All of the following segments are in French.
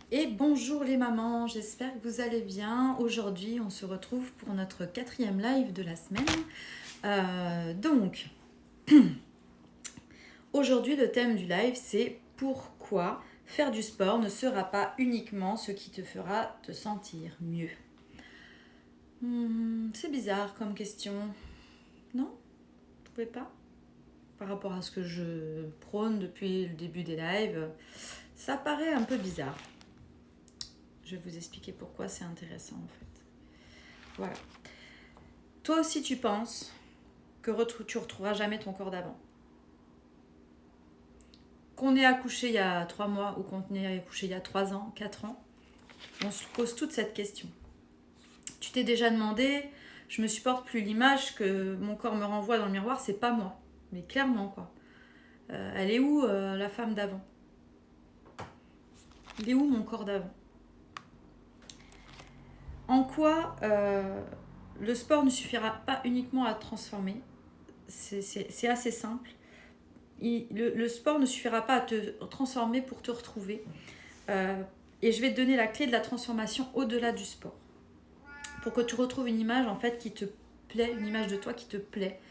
Et bonjour les mamans, j'espère que vous allez bien. Aujourd'hui, on se retrouve pour notre 4e live de la semaine. Donc, aujourd'hui, le thème du live, c'est pourquoi faire du sport ne sera pas uniquement ce qui te fera te sentir mieux. C'est bizarre comme question, non? Vous trouvez pas? Par rapport à ce que je prône depuis le début des lives, ça paraît un peu bizarre. Je vais vous expliquer pourquoi c'est intéressant en fait. Voilà. Toi aussi tu penses que tu retrouveras jamais ton corps d'avant. Qu'on ait accouché il y a 3 mois ou qu'on ait accouché il y a 3 ans, 4 ans, on se pose toute cette question. Tu t'es déjà demandé, je me supporte plus l'image que mon corps me renvoie dans le miroir, c'est pas moi. Mais clairement quoi. Elle est où la femme d'avant? Il est où mon corps d'avant? En quoi le sport ne suffira pas uniquement à te transformer? C'est assez simple. Le sport ne suffira pas à te transformer pour te retrouver. Et je vais te donner la clé de la transformation au-delà du sport. Pour que tu retrouves une image en fait qui te plaît, une image de toi qui te plaît.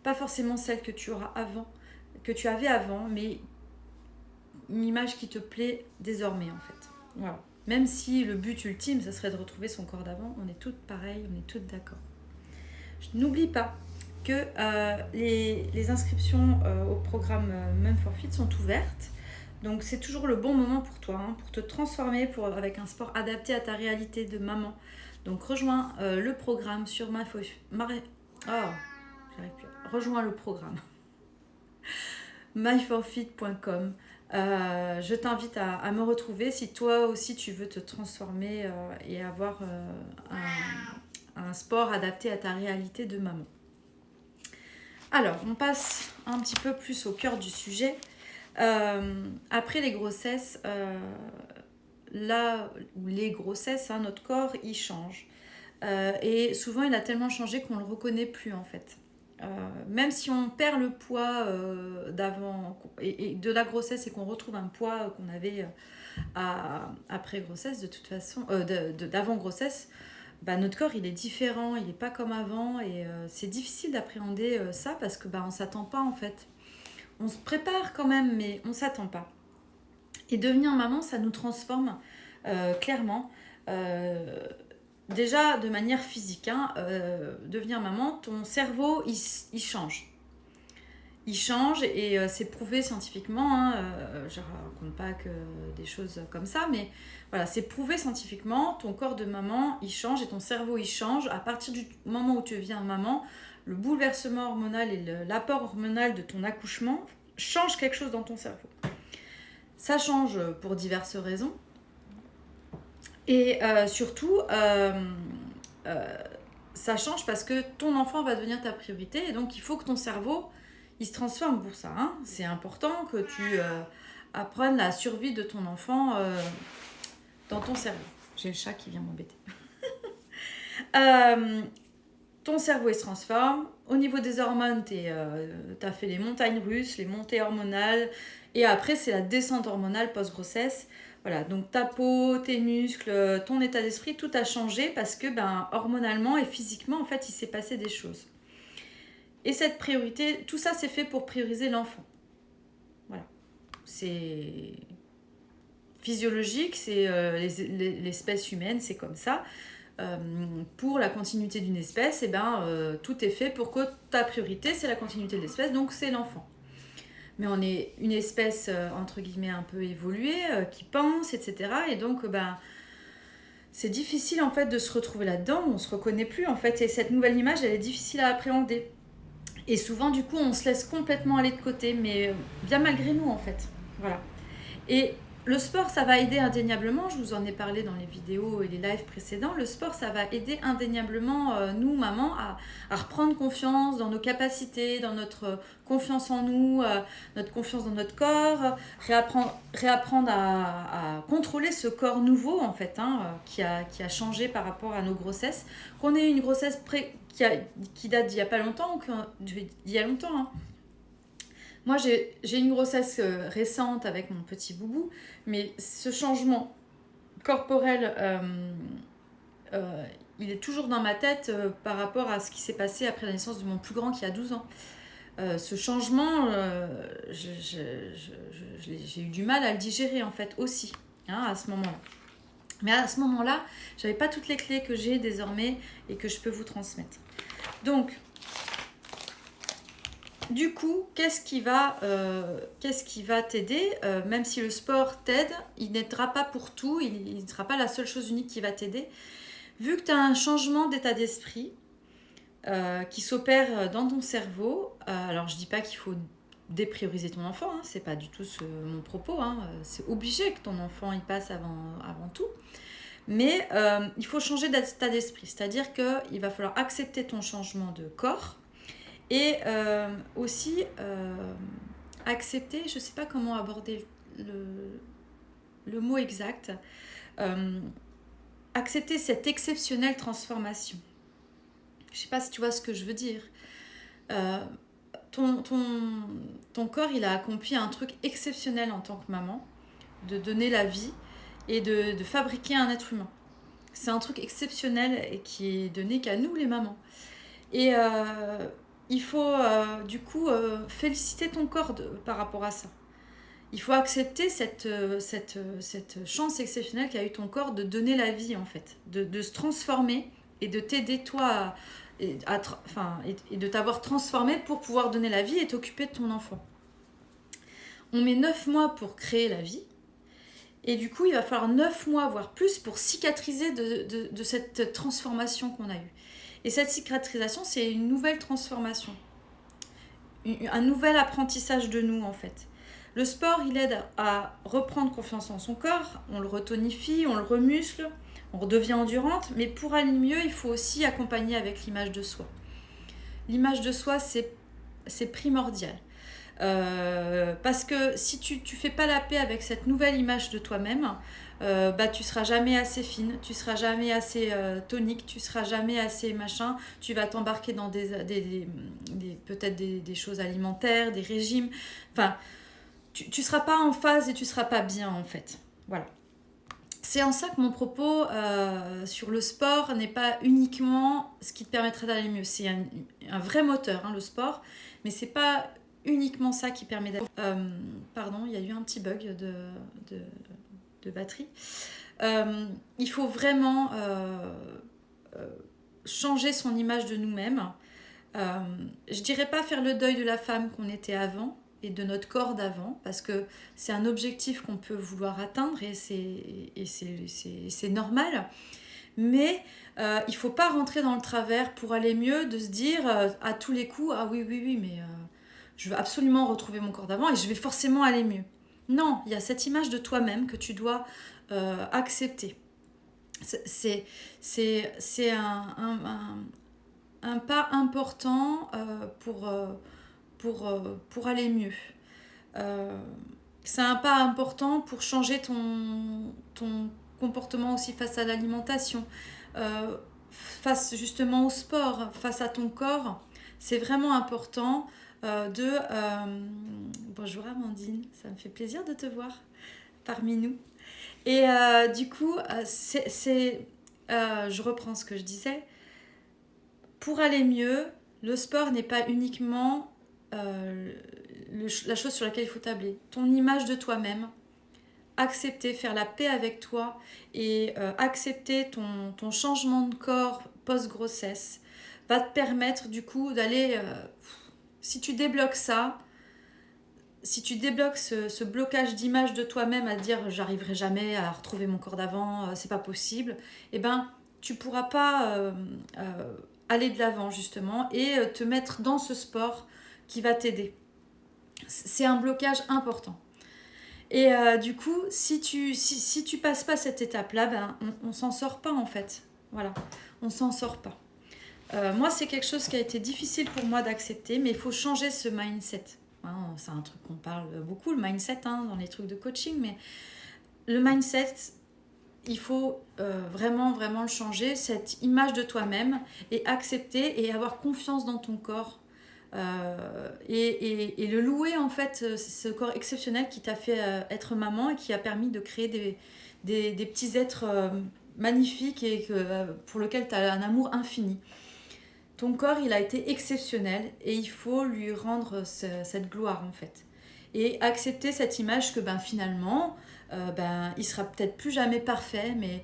Pas forcément celle que tu auras avant, que tu avais avant, mais une image qui te plaît désormais en fait. Voilà. Même si le but ultime, ça serait de retrouver son corps d'avant, on est toutes pareilles, on est toutes d'accord. N'oublie pas que les inscriptions au programme Mum for Fit sont ouvertes. Donc c'est toujours le bon moment pour toi, pour te transformer avec un sport adapté à ta réalité de maman. Donc rejoins le programme sur rejoins le programme myforfit.com. Je t'invite à me retrouver si toi aussi tu veux te transformer et avoir un sport adapté à ta réalité de maman. Alors, on passe un petit peu plus au cœur du sujet. Après les grossesses, les grossesses, notre corps, il change. Et souvent, il a tellement changé qu'on ne le reconnaît plus, en fait. Même si on perd le poids d'avant et de la grossesse et qu'on retrouve un poids qu'on avait après grossesse, de toute façon, d'avant grossesse, notre corps il est différent, il n'est pas comme avant et c'est difficile d'appréhender ça parce que on s'attend pas en fait. On se prépare quand même mais on s'attend pas. Et devenir maman ça nous transforme clairement. Déjà de manière physique, devenir maman, ton cerveau il change. Il change et c'est prouvé scientifiquement. Je ne raconte pas que des choses comme ça, mais voilà, c'est prouvé scientifiquement. Ton corps de maman, il change et ton cerveau, il change. À partir du moment où tu deviens maman, le bouleversement hormonal et l'apport hormonal de ton accouchement change quelque chose dans ton cerveau. Ça change pour diverses raisons. Et surtout, ça change parce que ton enfant va devenir ta priorité et donc il faut que ton cerveau il se transforme pour ça. C'est important que tu apprennes la survie de ton enfant dans ton cerveau. J'ai le chat qui vient m'embêter. Ton cerveau il se transforme. Au niveau des hormones, t'as fait les montagnes russes, les montées hormonales. Et après, c'est la descente hormonale post-grossesse. Voilà, donc ta peau, tes muscles, ton état d'esprit, tout a changé parce que hormonalement et physiquement, en fait, il s'est passé des choses. Et cette priorité, tout ça, c'est fait pour prioriser l'enfant. Voilà. C'est physiologique, c'est l'espèce humaine, c'est comme ça. Pour la continuité d'une espèce, tout est fait pour que ta priorité, c'est la continuité de l'espèce, donc c'est l'enfant. Mais on est une espèce, entre guillemets, un peu évoluée, qui pense, etc. Et donc, c'est difficile, en fait, de se retrouver là-dedans. On ne se reconnaît plus, en fait. Et cette nouvelle image, elle est difficile à appréhender. Et souvent, du coup, on se laisse complètement aller de côté, mais bien malgré nous, en fait. Voilà. Et le sport, ça va aider indéniablement, je vous en ai parlé dans les vidéos et les lives précédents, le sport, ça va aider indéniablement nous, mamans, à reprendre confiance dans nos capacités, dans notre confiance en nous, notre confiance dans notre corps, réapprendre à contrôler ce corps nouveau, en fait, qui a changé par rapport à nos grossesses. Qu'on ait une grossesse qui date d'il n'y a pas longtemps ou d'il y a longtemps, Moi, j'ai une grossesse récente avec mon petit boubou, mais ce changement corporel, il est toujours dans ma tête par rapport à ce qui s'est passé après la naissance de mon plus grand qui a 12 ans. Ce changement, j'ai eu du mal à le digérer en fait aussi, hein, à ce moment-là. Mais à ce moment-là, j'avais pas toutes les clés que j'ai désormais et que je peux vous transmettre. Donc, du coup, qu'est-ce qui va t'aider même si le sport t'aide, il n'aidera pas pour tout, il ne sera pas la seule chose unique qui va t'aider. Vu que tu as un changement d'état d'esprit qui s'opère dans ton cerveau, alors je dis pas qu'il faut déprioriser ton enfant, hein, c'est pas du tout mon propos, hein, c'est obligé que ton enfant y passe avant tout. Mais il faut changer d'état d'esprit, c'est-à-dire qu'il va falloir accepter ton changement de corps et aussi accepter, je ne sais pas comment aborder le mot exact, accepter cette exceptionnelle transformation. Je ne sais pas si tu vois ce que je veux dire. Ton corps, il a accompli un truc exceptionnel en tant que maman, de donner la vie et de fabriquer un être humain. C'est un truc exceptionnel et qui est donné qu'à nous les mamans. Et il faut du coup féliciter ton corps par rapport à ça. Il faut accepter cette chance exceptionnelle qu'a eu ton corps de donner la vie en fait, de se transformer et de t'aider toi et de t'avoir transformé pour pouvoir donner la vie et t'occuper de ton enfant. On met 9 mois pour créer la vie. Et du coup, il va falloir 9 mois, voire plus, pour cicatriser de cette transformation qu'on a eue. Et cette cicatrisation, c'est une nouvelle transformation. Un nouvel apprentissage de nous, en fait. Le sport, il aide à reprendre confiance en son corps. On le retonifie, on le remuscle, on redevient endurante. Mais pour aller mieux, il faut aussi accompagner avec l'image de soi. L'image de soi, c'est primordial. Parce que si tu fais pas la paix avec cette nouvelle image de toi-même, tu seras jamais assez fine, tu seras jamais assez tonique, tu seras jamais assez machin, tu vas t'embarquer dans peut-être des choses alimentaires, des régimes, enfin tu seras pas en phase et tu seras pas bien en fait, voilà. C'est en ça que mon propos sur le sport n'est pas uniquement ce qui te permettrait d'aller mieux. C'est un vrai moteur, hein, le sport, mais c'est pas uniquement ça qui permet d'aller. Pardon, il y a eu un petit bug de batterie. Il faut vraiment changer son image de nous-mêmes. Je dirais pas faire le deuil de la femme qu'on était avant et de notre corps d'avant, parce que c'est un objectif qu'on peut vouloir atteindre et c'est normal. Mais il faut pas rentrer dans le travers pour aller mieux, de se dire à tous les coups, ah oui, mais je veux absolument retrouver mon corps d'avant et je vais forcément aller mieux. Non, il y a cette image de toi-même que tu dois accepter. C'est un pas important pour aller mieux. C'est un pas important pour changer ton comportement aussi face à l'alimentation, face justement au sport, face à ton corps. C'est vraiment important Bonjour Amandine, ça me fait plaisir de te voir parmi nous. Et du coup, je reprends ce que je disais. Pour aller mieux, le sport n'est pas uniquement la chose sur laquelle il faut tabler. Ton image de toi-même, accepter, faire la paix avec toi et accepter ton changement de corps post-grossesse va te permettre du coup d'aller... si tu débloques ça, si tu débloques ce blocage d'image de toi-même à dire j'arriverai jamais à retrouver mon corps d'avant, c'est pas possible, eh ben tu pourras pas aller de l'avant justement et te mettre dans ce sport qui va t'aider. C'est un blocage important. Et du coup, si tu passes pas cette étape-là, ben, on s'en sort pas en fait. Voilà, on s'en sort pas. Moi, c'est quelque chose qui a été difficile pour moi d'accepter, mais il faut changer ce mindset. Hein, c'est un truc qu'on parle beaucoup, le mindset, hein, dans les trucs de coaching, mais le mindset, il faut vraiment le changer, cette image de toi-même, et accepter et avoir confiance dans ton corps. Et le louer en fait, ce corps exceptionnel qui t'a fait être maman et qui a permis de créer des petits êtres magnifiques et pour lesquels tu as un amour infini. Ton corps, il a été exceptionnel et il faut lui rendre cette gloire en fait. Et accepter cette image que finalement, il sera peut-être plus jamais parfait, mais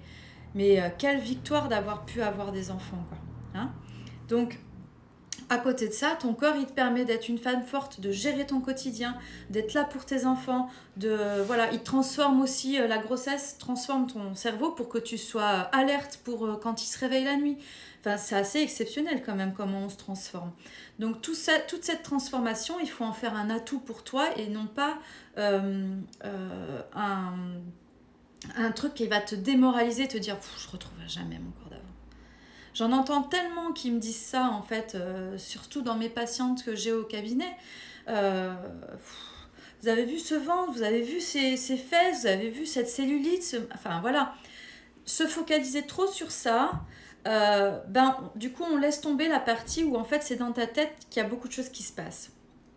quelle victoire d'avoir pu avoir des enfants, quoi. Hein. Donc, à côté de ça, ton corps, il te permet d'être une femme forte, de gérer ton quotidien, d'être là pour tes enfants, il transforme aussi la grossesse, transforme ton cerveau pour que tu sois alerte pour quand il se réveille la nuit. Enfin, c'est assez exceptionnel quand même comment on se transforme. Donc toute cette transformation, il faut en faire un atout pour toi et non pas un truc qui va te démoraliser, te dire je ne retrouverai jamais mon corps d'avant. J'en entends tellement qui me disent ça, en fait, surtout dans mes patientes que j'ai au cabinet. Vous avez vu ce ventre, vous avez vu ces fesses, vous avez vu cette cellulite, enfin voilà. Se focaliser trop sur ça, du coup, on laisse tomber la partie où, en fait, c'est dans ta tête qu'il y a beaucoup de choses qui se passent.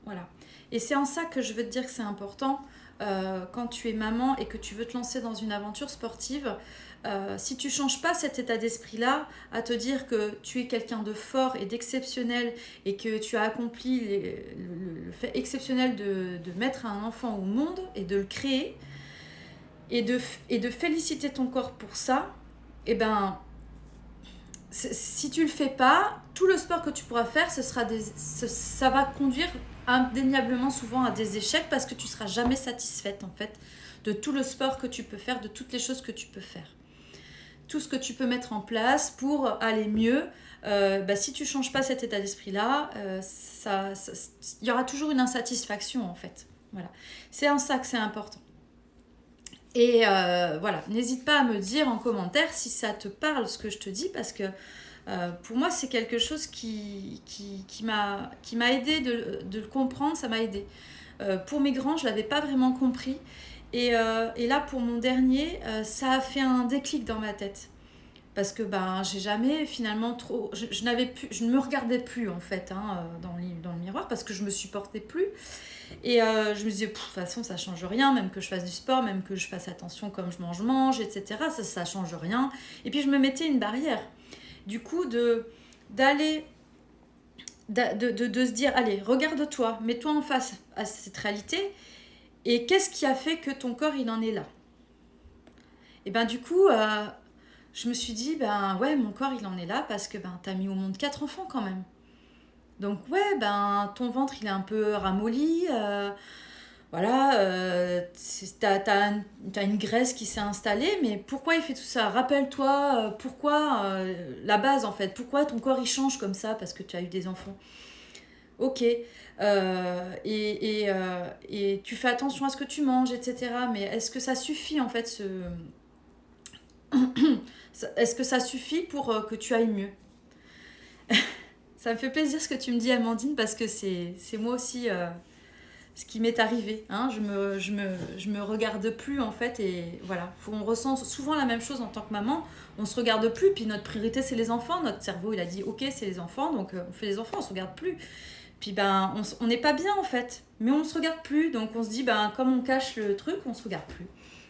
Voilà. Et c'est en ça que je veux te dire que c'est important, quand tu es maman et que tu veux te lancer dans une aventure sportive. Si tu ne changes pas cet état d'esprit-là, à te dire que tu es quelqu'un de fort et d'exceptionnel et que tu as accompli le fait exceptionnel de mettre un enfant au monde et de le créer et de féliciter ton corps pour ça, si tu le fais pas, tout le sport que tu pourras faire, ça va conduire indéniablement souvent à des échecs parce que tu seras jamais satisfaite en fait de tout le sport que tu peux faire, de toutes les choses que tu peux faire. Tout ce que tu peux mettre en place pour aller mieux, si tu ne changes pas cet état d'esprit-là, il y aura toujours une insatisfaction en fait. Voilà. C'est en ça que c'est important. Et voilà, n'hésite pas à me dire en commentaire si ça te parle ce que je te dis, parce que pour moi c'est quelque chose qui m'a aidé de le comprendre, ça m'a aidé. Pour mes grands, je ne l'avais pas vraiment compris. Et là, pour mon dernier, ça a fait un déclic dans ma tête. Parce que j'ai jamais finalement trop... Je ne me regardais plus en fait dans le miroir parce que je me supportais plus. Et je me disais, de toute façon, ça change rien, même que je fasse du sport, même que je fasse attention comme je mange, etc. Ça change rien. Et puis je me mettais une barrière. Du coup, de se dire, allez, regarde-toi, mets-toi en face à cette réalité. Et qu'est-ce qui a fait que ton corps, il en est là ? Et du coup, je me suis dit, ouais, mon corps, il en est là parce que t'as mis au monde 4 enfants quand même. Donc ouais, ton ventre, il est un peu ramolli. T'as une graisse qui s'est installée, mais pourquoi il fait tout ça ? Rappelle-toi, pourquoi la base en fait, pourquoi ton corps il change comme ça parce que tu as eu des enfants. Ok, et tu fais attention à ce que tu manges, etc. Mais est-ce que ça suffit en fait est-ce que ça suffit pour que tu ailles mieux ? Ça me fait plaisir ce que tu me dis, Amandine, parce que c'est moi aussi ce qui m'est arrivé. Je me regarde plus en fait, et voilà. On ressent souvent la même chose en tant que maman. On se regarde plus, puis notre priorité c'est les enfants. Notre cerveau il a dit ok, c'est les enfants, donc on fait les enfants, on se regarde plus. Puis on n'est pas bien en fait, mais on se regarde plus, donc on se dit comme on cache le truc, on se regarde plus.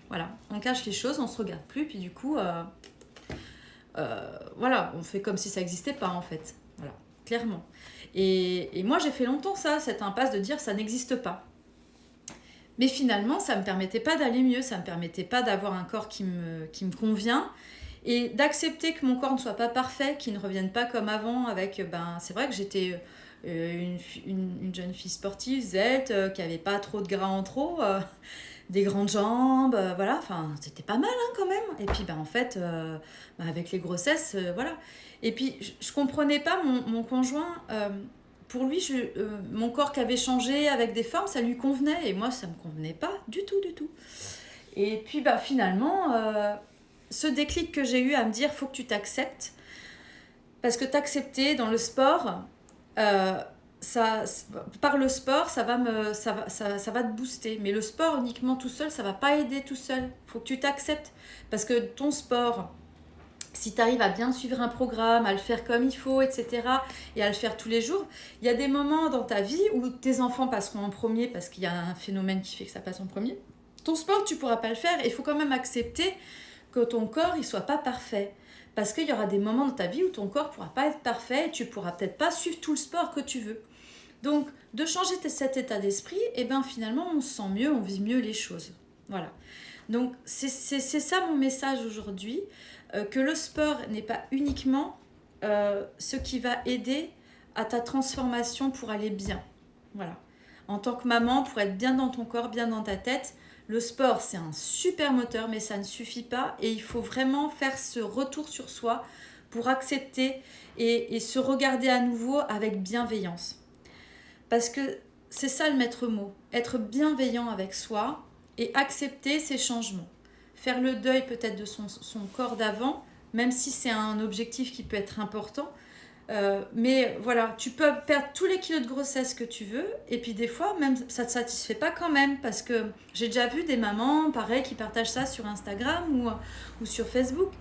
Voilà, on cache les choses, on se regarde plus, puis du coup, on fait comme si ça n'existait pas en fait. Voilà, clairement. Et moi j'ai fait longtemps cette impasse de dire ça n'existe pas. Mais finalement, ça me permettait pas d'aller mieux, ça me permettait pas d'avoir un corps qui me convient. Et d'accepter que mon corps ne soit pas parfait, qu'il ne revienne pas comme avant, avec, c'est vrai que j'étais une jeune fille sportive, svelte, qui avait pas trop de gras en trop, des grandes jambes, voilà, enfin, c'était pas mal quand même. Et puis, en fait, avec les grossesses, voilà. Et puis, je comprenais pas mon conjoint, pour lui, mon corps qui avait changé avec des formes, ça lui convenait, et moi, ça me convenait pas du tout, du tout. Et puis, finalement... ce déclic que j'ai eu à me dire, faut que tu t'acceptes, parce que t'accepter dans le sport, par le sport, ça va te booster. Mais le sport uniquement tout seul, ça va pas aider tout seul. Faut que tu t'acceptes, parce que ton sport, si tu arrives à bien suivre un programme, à le faire comme il faut, etc., et à le faire tous les jours, il y a des moments dans ta vie où tes enfants passeront en premier, parce qu'il y a un phénomène qui fait que ça passe en premier. Ton sport, tu pourras pas le faire. Il faut quand même accepter que ton corps, il soit pas parfait. Parce qu'il y aura des moments dans ta vie où ton corps pourra pas être parfait et tu pourras peut-être pas suivre tout le sport que tu veux. Donc, de changer cet état d'esprit, et ben finalement, on se sent mieux, on vit mieux les choses. Voilà. Donc, c'est ça mon message aujourd'hui, que le sport n'est pas uniquement ce qui va aider à ta transformation pour aller bien. Voilà. En tant que maman, pour être bien dans ton corps, bien dans ta tête, le sport, c'est un super moteur, mais ça ne suffit pas. Et il faut vraiment faire ce retour sur soi pour accepter et se regarder à nouveau avec bienveillance. Parce que c'est ça le maître mot, être bienveillant avec soi et accepter ces changements. Faire le deuil peut-être de son corps d'avant, même si c'est un objectif qui peut être important. Mais voilà, tu peux perdre tous les kilos de grossesse que tu veux, et puis des fois, même ça ne te satisfait pas quand même, parce que j'ai déjà vu des mamans, pareil, qui partagent ça sur Instagram ou sur Facebook.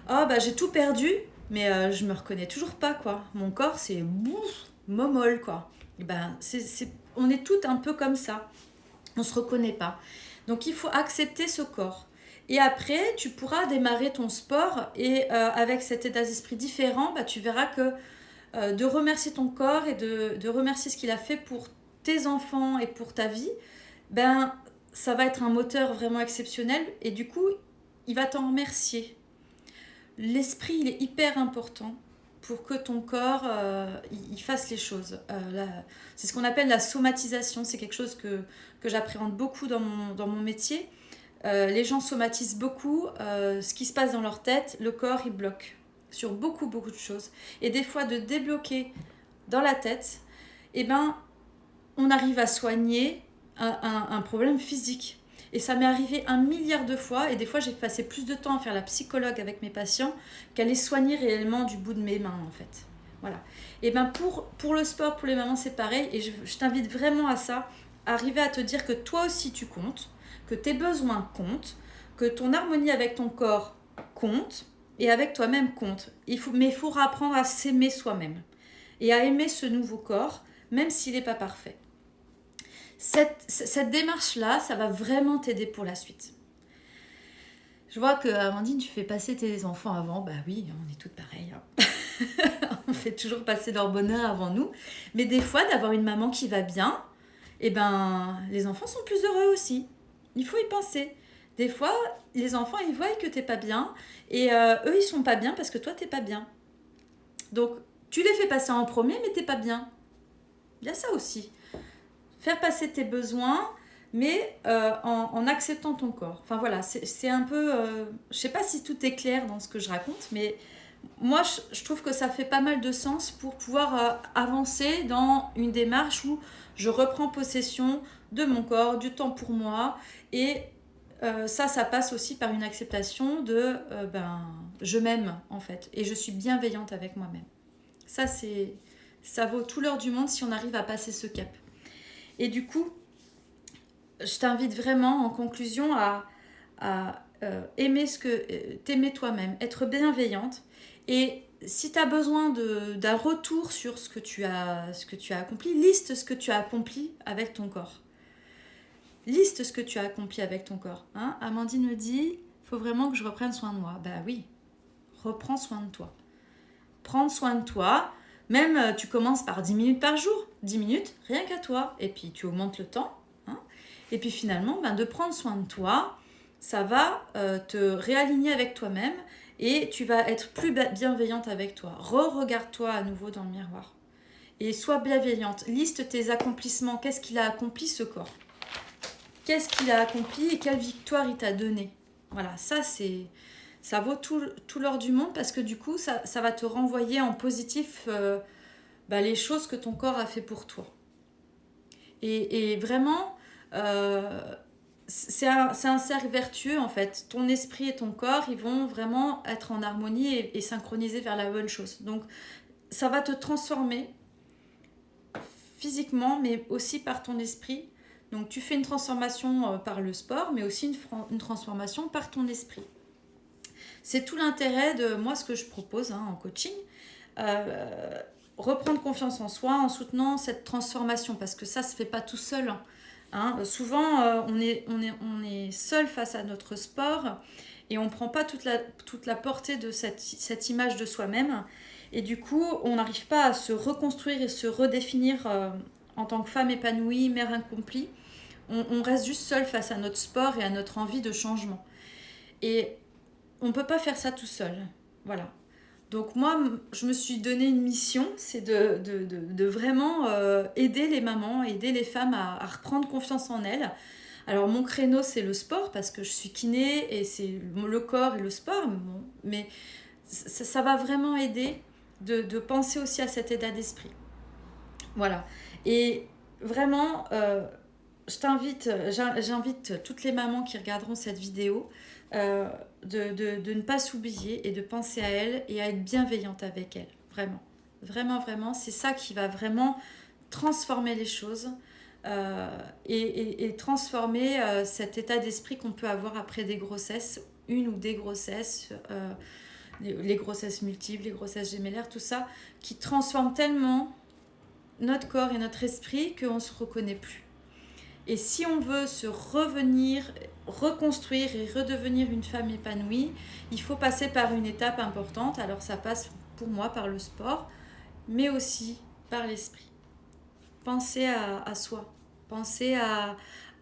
Ah bah j'ai tout perdu, mais je me reconnais toujours pas, quoi. Mon corps, c'est bouf, momole, quoi. Et ben, on est toutes un peu comme ça. On se reconnaît pas. Donc il faut accepter ce corps. Et après, tu pourras démarrer ton sport et avec cet état d'esprit différent, bah, tu verras que de remercier ton corps et de remercier ce qu'il a fait pour tes enfants et pour ta vie, ben ça va être un moteur vraiment exceptionnel et du coup, il va t'en remercier. L'esprit, il est hyper important pour que ton corps il fasse les choses. C'est ce qu'on appelle la somatisation. C'est quelque chose que j'appréhende beaucoup dans mon métier. Les gens somatisent beaucoup ce qui se passe dans leur tête. Le corps, il bloque sur beaucoup, beaucoup de choses. Et des fois, de débloquer dans la tête, eh ben, on arrive à soigner un problème physique. Et ça m'est arrivé 1 milliard de fois. Et des fois, j'ai passé plus de temps à faire la psychologue avec mes patients qu'à les soigner réellement du bout de mes mains, en fait. Voilà. Et ben pour le sport, pour les mamans, c'est pareil. Et je t'invite vraiment à ça. Arriver à te dire que toi aussi, tu comptes, que tes besoins comptent, que ton harmonie avec ton corps compte et avec toi-même compte. Mais il faut apprendre à s'aimer soi-même et à aimer ce nouveau corps, même s'il n'est pas parfait. Cette démarche-là, ça va vraiment t'aider pour la suite. Je vois que, Amandine, tu fais passer tes enfants avant. Bah oui, on est toutes pareilles. On fait toujours passer leur bonheur avant nous. Mais des fois, d'avoir une maman qui va bien, eh ben, les enfants sont plus heureux aussi. Il faut y penser. Des fois, les enfants, ils voient que t'es pas bien. Et eux, ils sont pas bien parce que toi, t'es pas bien. Donc, tu les fais passer en premier, mais t'es pas bien. Il y a ça aussi. Faire passer tes besoins, mais en acceptant ton corps. Enfin voilà, c'est un peu... je sais pas si tout est clair dans ce que je raconte, mais moi, je trouve que ça fait pas mal de sens pour pouvoir avancer dans une démarche où je reprends possession de mon corps, du temps pour moi. Et ça passe aussi par une acceptation de... je m'aime, en fait. Et je suis bienveillante avec moi-même. Ça vaut tout l'or du monde si on arrive à passer ce cap. Et du coup, je t'invite vraiment en conclusion à aimer t'aimer toi-même, être bienveillante. Et si tu as besoin d'un retour sur ce que tu as accompli, liste ce que tu as accompli avec ton corps. Liste ce que tu as accompli avec ton corps. Hein, Amandine me dit, il faut vraiment que je reprenne soin de moi. Bah oui, reprends soin de toi. Prendre soin de toi. Même, tu commences par 10 minutes par jour. 10 minutes, rien qu'à toi. Et puis, tu augmentes le temps. Hein. Et puis, finalement, de prendre soin de toi, ça va te réaligner avec toi-même et tu vas être plus bienveillante avec toi. Regarde-toi à nouveau dans le miroir. Et sois bienveillante. Liste tes accomplissements. Qu'est-ce qu'il a accompli, ce corps ? Qu'est-ce qu'il a accompli et quelle victoire il t'a donné ? Voilà, ça vaut tout l'or du monde parce que du coup, ça va te renvoyer en positif les choses que ton corps a fait pour toi. Et vraiment, c'est un cercle vertueux en fait. Ton esprit et ton corps, ils vont vraiment être en harmonie et synchronisés vers la bonne chose. Donc, ça va te transformer physiquement, mais aussi par ton esprit. Donc, tu fais une transformation par le sport, mais aussi une transformation par ton esprit. C'est tout l'intérêt de moi, ce que je propose en coaching. Reprendre confiance en soi en soutenant cette transformation, parce que ça ne se fait pas tout seul. Hein. Souvent, on est seul face à notre sport et on ne prend pas toute la portée de cette image de soi-même. Et du coup, on n'arrive pas à se reconstruire et se redéfinir en tant que femme épanouie, mère accomplie. On reste juste seul face à notre sport et à notre envie de changement. Et on ne peut pas faire ça tout seul. Voilà. Donc moi, je me suis donné une mission, c'est de vraiment aider les mamans, aider les femmes à reprendre confiance en elles. Alors mon créneau, c'est le sport, parce que je suis kiné, et c'est le corps et le sport, mais ça va vraiment aider de penser aussi à cet état d'esprit. Voilà. Et vraiment, j'invite toutes les mamans qui regarderont cette vidéo de ne pas s'oublier et de penser à elles et à être bienveillante avec elles. Vraiment. Vraiment, vraiment. C'est ça qui va vraiment transformer les choses et transformer cet état d'esprit qu'on peut avoir après des grossesses, une ou des grossesses, les grossesses multiples, les grossesses gémellaires, tout ça, qui transforme tellement notre corps et notre esprit qu'on ne se reconnaît plus. Et si on veut se revenir, reconstruire et redevenir une femme épanouie, il faut passer par une étape importante. Alors ça passe pour moi par le sport, mais aussi par l'esprit. Penser à soi, penser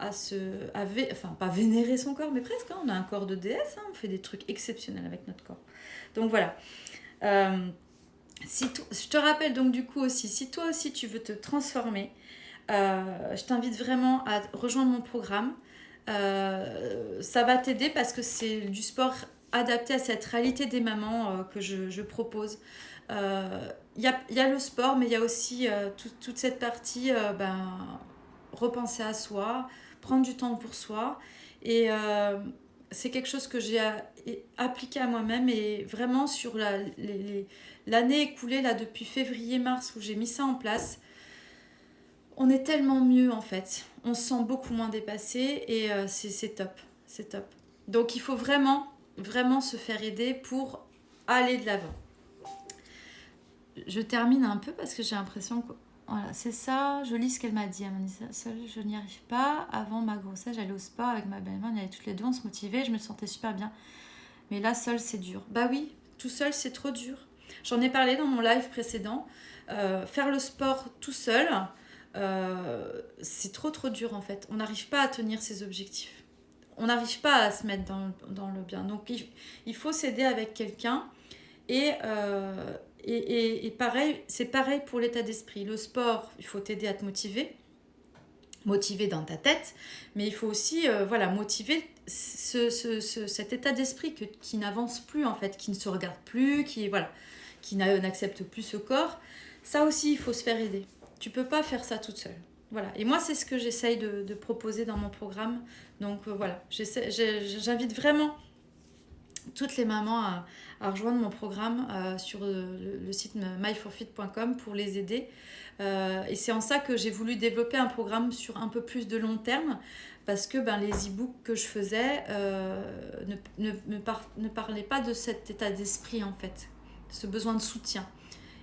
enfin pas vénérer son corps, mais presque, hein, on a un corps de déesse, hein, on fait des trucs exceptionnels avec notre corps. Donc voilà. Je te rappelle donc du coup aussi, si toi aussi tu veux te transformer, je t'invite vraiment à rejoindre mon programme. Ça va t'aider parce que c'est du sport adapté à cette réalité des mamans que je propose. Y a le sport, mais il y a aussi toute cette partie repenser à soi, prendre du temps pour soi. Et c'est quelque chose que j'ai appliqué à moi-même, et vraiment sur l'année écoulée là, depuis février-mars où j'ai mis ça en place, on est tellement mieux en fait. On se sent beaucoup moins dépassé et c'est top. C'est top. Donc il faut vraiment, vraiment se faire aider pour aller de l'avant. Je termine un peu parce que j'ai l'impression que... Voilà, c'est ça. Je lis ce qu'elle m'a dit. Elle m'a dit ça. Seule, je n'y arrive pas. Avant ma grossesse, j'allais au sport avec ma belle-mère. On y allait toutes les deux, on se motivait. Je me sentais super bien. Mais là, seule, c'est dur. Bah oui, tout seul, c'est trop dur. J'en ai parlé dans mon live précédent. Faire le sport tout seul, c'est trop dur en fait. On n'arrive pas à tenir ses objectifs. On n'arrive pas à se mettre dans le bien. Donc il faut s'aider avec quelqu'un. Et pareil, c'est pareil pour l'état d'esprit. Le sport, il faut t'aider à te motiver dans ta tête, mais il faut aussi motiver cet état d'esprit qui n'avance plus en fait, qui ne se regarde plus, qui n'accepte plus ce corps. Ça aussi, il faut se faire aider. Tu peux pas faire ça toute seule. Voilà. Et moi, c'est ce que j'essaye de proposer dans mon programme. Donc voilà, j'invite vraiment toutes les mamans à rejoindre mon programme sur le site myforfit.com pour les aider. Et c'est en ça que j'ai voulu développer un programme sur un peu plus de long terme, parce que les e-books que je faisais ne parlaient pas de cet état d'esprit en fait, ce besoin de soutien.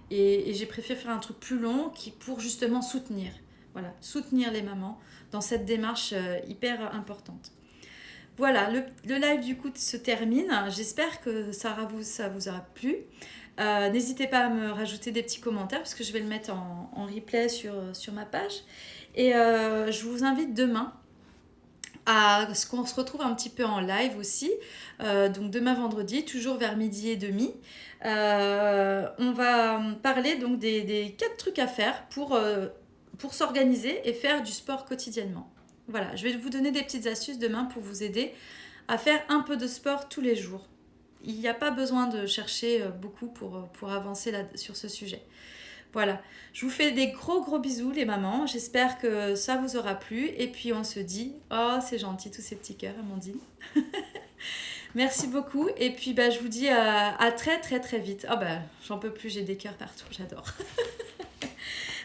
Et j'ai préféré faire un truc plus long pour justement soutenir les mamans dans cette démarche hyper importante. Voilà, le live du coup se termine. J'espère que ça vous aura plu. N'hésitez pas à me rajouter des petits commentaires parce que je vais le mettre en replay sur ma page. Et je vous invite demain à ce qu'on se retrouve un petit peu en live aussi. Donc demain vendredi, toujours vers 12h30. On va parler donc des 4 trucs à faire pour s'organiser et faire du sport quotidiennement. Voilà, je vais vous donner des petites astuces demain pour vous aider à faire un peu de sport tous les jours. Il n'y a pas besoin de chercher beaucoup pour avancer sur ce sujet. Voilà, je vous fais des gros bisous les mamans. J'espère que ça vous aura plu. Et puis on se dit, oh c'est gentil tous ces petits cœurs, Amandine. Merci beaucoup. Et puis je vous dis à très vite. J'en peux plus, j'ai des cœurs partout, j'adore.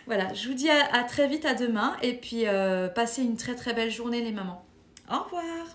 Voilà, je vous dis à très vite, à demain. Et puis passez une très belle journée les mamans. Au revoir.